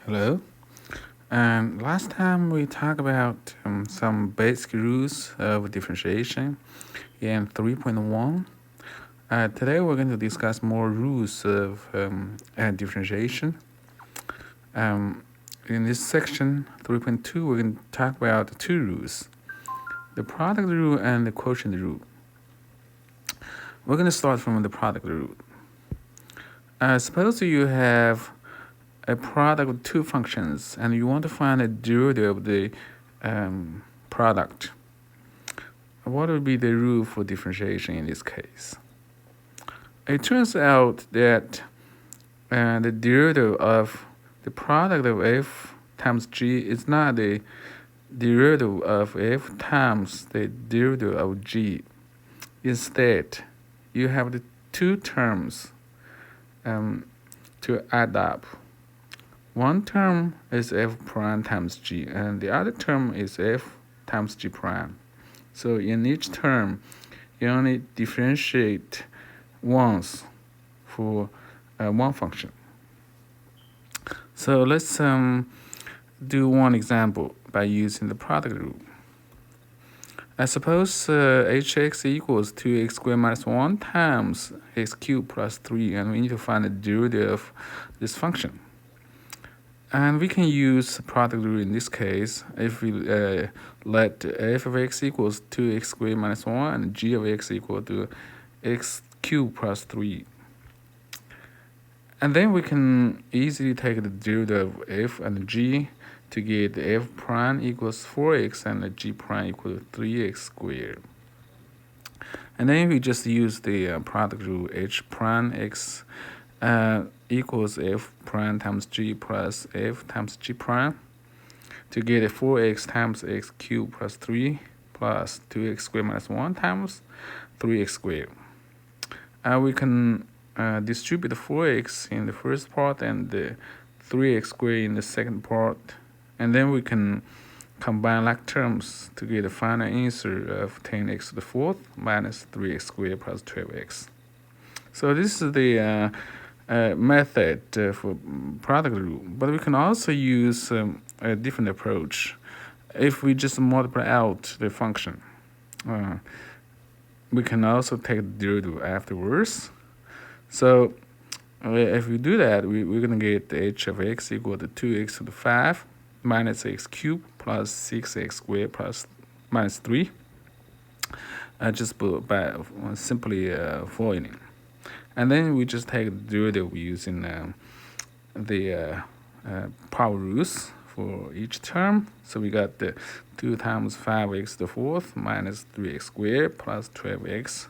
Hello. And last time we talked about some basic rules of differentiation in 3.1. Today we're going to discuss more rules of differentiation. In this section 3.2, we're going to talk about two rules: the product rule and the quotient rule. We're going to start from the product rule. Suppose you have a product of two functions and you want to find the derivative of the product. What would be the rule for differentiation in this case? It turns out that the derivative of the product of f times g is not the derivative of f times the derivative of g. Instead, you have the two terms to add up. One term is f prime times g, and the other term is f times g prime. So in each term, you only differentiate once for one function. So let's do one example by using the product rule. I suppose hx equals 2x squared minus 1 times x cubed plus 3, and we need to find the derivative of this function. And we can use product rule in this case if we let f of x equals 2x squared minus 1 and g of x equal to x cubed plus 3. And then we can easily take the derivative of f and g to get f prime equals 4x and g prime equal to 3x squared. And then we just use the product rule h prime x equals f prime times g plus f times g prime to get a 4x times x cubed plus 3 plus 2x squared minus 1 times 3x squared. We can distribute the 4x in the first part and the 3x squared in the second part, and then we can combine like terms to get a final answer of 10x to the fourth minus 3x squared plus 12x. So this is the method for product rule, but we can also use a different approach. If we just multiply out the function, we can also take the derivative afterwards. So if we do that, we're going to get h of x equal to 2x to the 5 minus x cubed plus 6x squared plus minus 3, just by simply foiling. And then we just take the derivative using the power rules for each term. So we got the 2 times 5x to the fourth minus 3x squared plus 12x.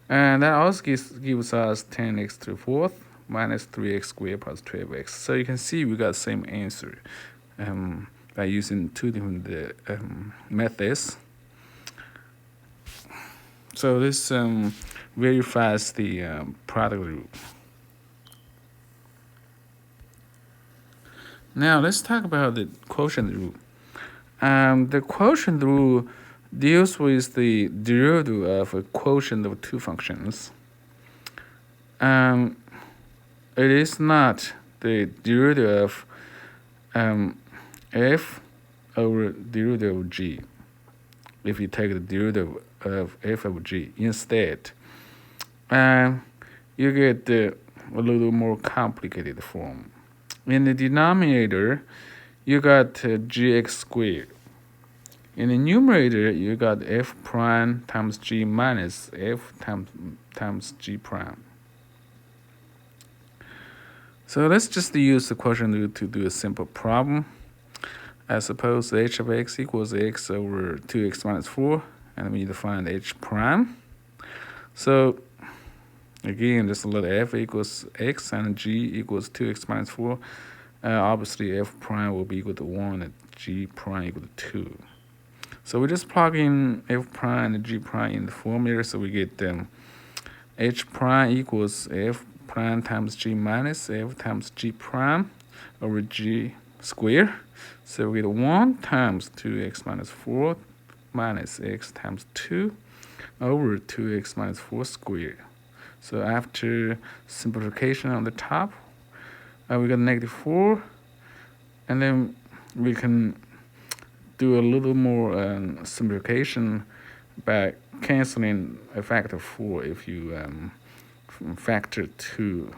And that also gives us 10x to the fourth minus 3x squared plus 12x. So you can see we got the same answer by using two different methods. So this verifies the product rule. Now let's talk about the quotient rule. The quotient rule deals with the derivative of a quotient of two functions. It is not the derivative of f over derivative of g if you take the derivative of f of g. Instead, you get a little more complicated form. In the denominator, you got gx squared. In the numerator, you got f prime times g minus f times g prime. So let's just use the quotient rule to do a simple problem. I suppose h of x equals x over 2x minus 4, and we need to find h prime. So again, just let f equals x and g equals 2x minus 4. Obviously, f prime will be equal to 1 and g prime equal to 2. So we just plug in f prime and g prime in the formula, so we get h prime equals f prime times g minus f times g prime over g squared. So we get 1 times 2x minus 4 minus x times 2 over 2x minus 4 squared. So after simplification on the top, we got negative 4 And then we can do a little more simplification by canceling a factor 4 if you factor 2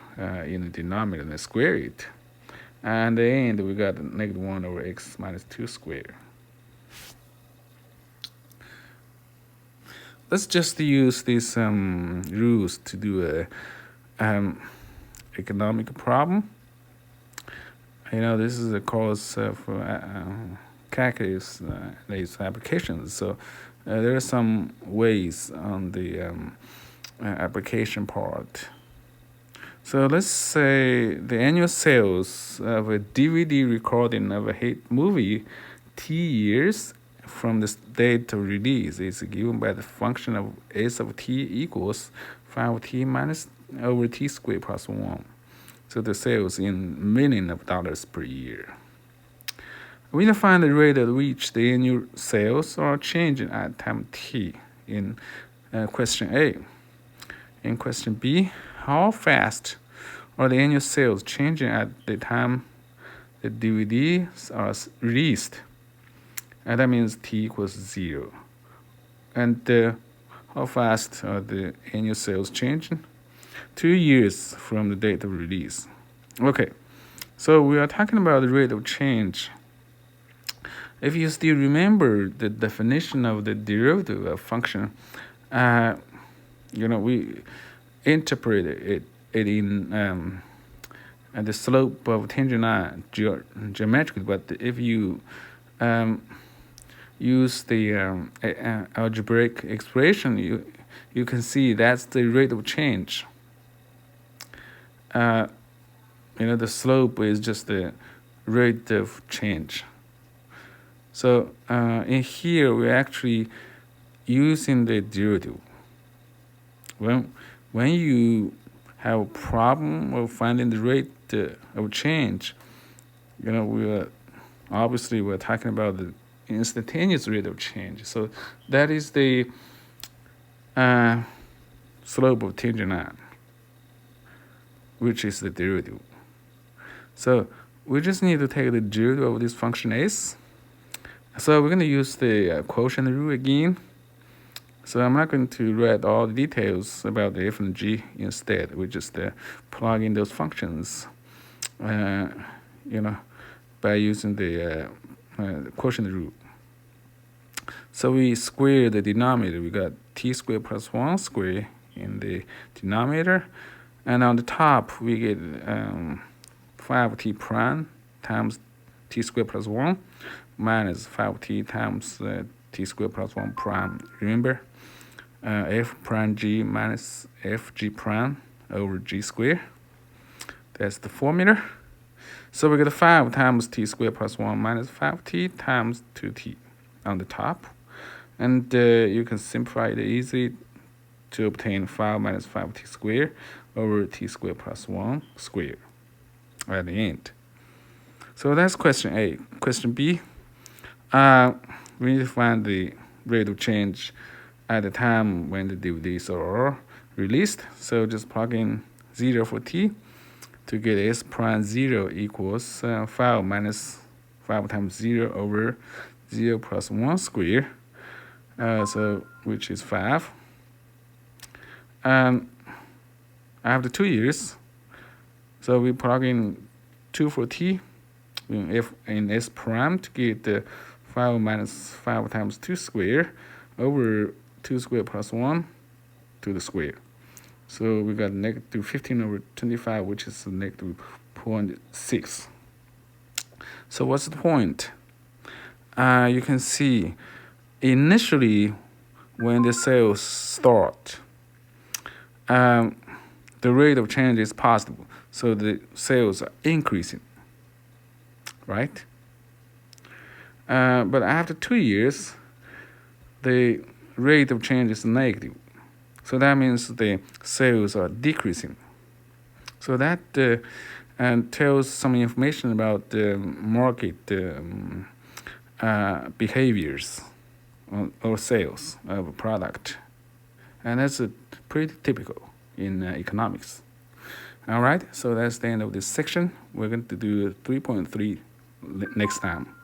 in the denominator and square it. And in the end, we got negative 1 over x minus 2 squared. Let's just use these rules to do a economic problem. This is a course for calculus these applications. So there are some ways on the application part. So let's say the annual sales of a DVD recording of a hit movie T years from the date of release is given by the function of S of T equals 5T minus over T squared plus 1. So the sales in millions of dollars per year. We define the rate at which the annual sales are changing at time T in question A. In question B, how fast are the annual sales changing at the time the DVDs are released? And that means T equals 0. And how fast are the annual sales changing? 2 years from the date of release. Okay, so we are talking about the rate of change. If you still remember the definition of the derivative of function, we interpret it in the slope of tangent line geometrically. But if you use the algebraic expression, you can see that's the rate of change. The slope is just the rate of change. So in here, we're actually using the derivative. When you have a problem of finding the rate of change, we're talking about the instantaneous rate of change. So that is the slope of tangent line, which is the derivative. So we just need to take the derivative of this function s. So we're going to use the quotient rule again. So I'm not going to write all the details about the f and g. Instead, we just plug in those functions, by using the quotient rule. So we square the denominator. We got t squared plus 1 squared in the denominator. And on the top, we get 5t prime times t squared plus 1 minus 5t times t squared plus 1 prime. Remember, f prime g minus f g prime over g squared. That's the formula. So we get 5 times t squared plus 1 minus 5t times 2t on the top. And you can simplify it easily to obtain 5 minus 5t squared over t squared plus 1 squared at the end. So that's question A. Question B, we need to find the rate of change at the time when the DVDs are released. So just plug in 0 for t to get s prime 0 equals 5 minus 5 times 0 over 0 plus 1 squared, which is 5. After 2 years, so we plug in 2 for t in s prime to get the 5 minus 5 times 2 squared over 2 squared plus 1 to the square. So we got negative 15 over 25, which is negative 0.6. So what's the point? You can see initially when the sales start, the rate of change is positive. So the sales are increasing, right? But after 2 years, the rate of change is negative. So that means the sales are decreasing. So that tells some information about the market behaviors or sales of a product. And that's pretty typical in economics. All right, so that's the end of this section. We're going to do 3.3 next time.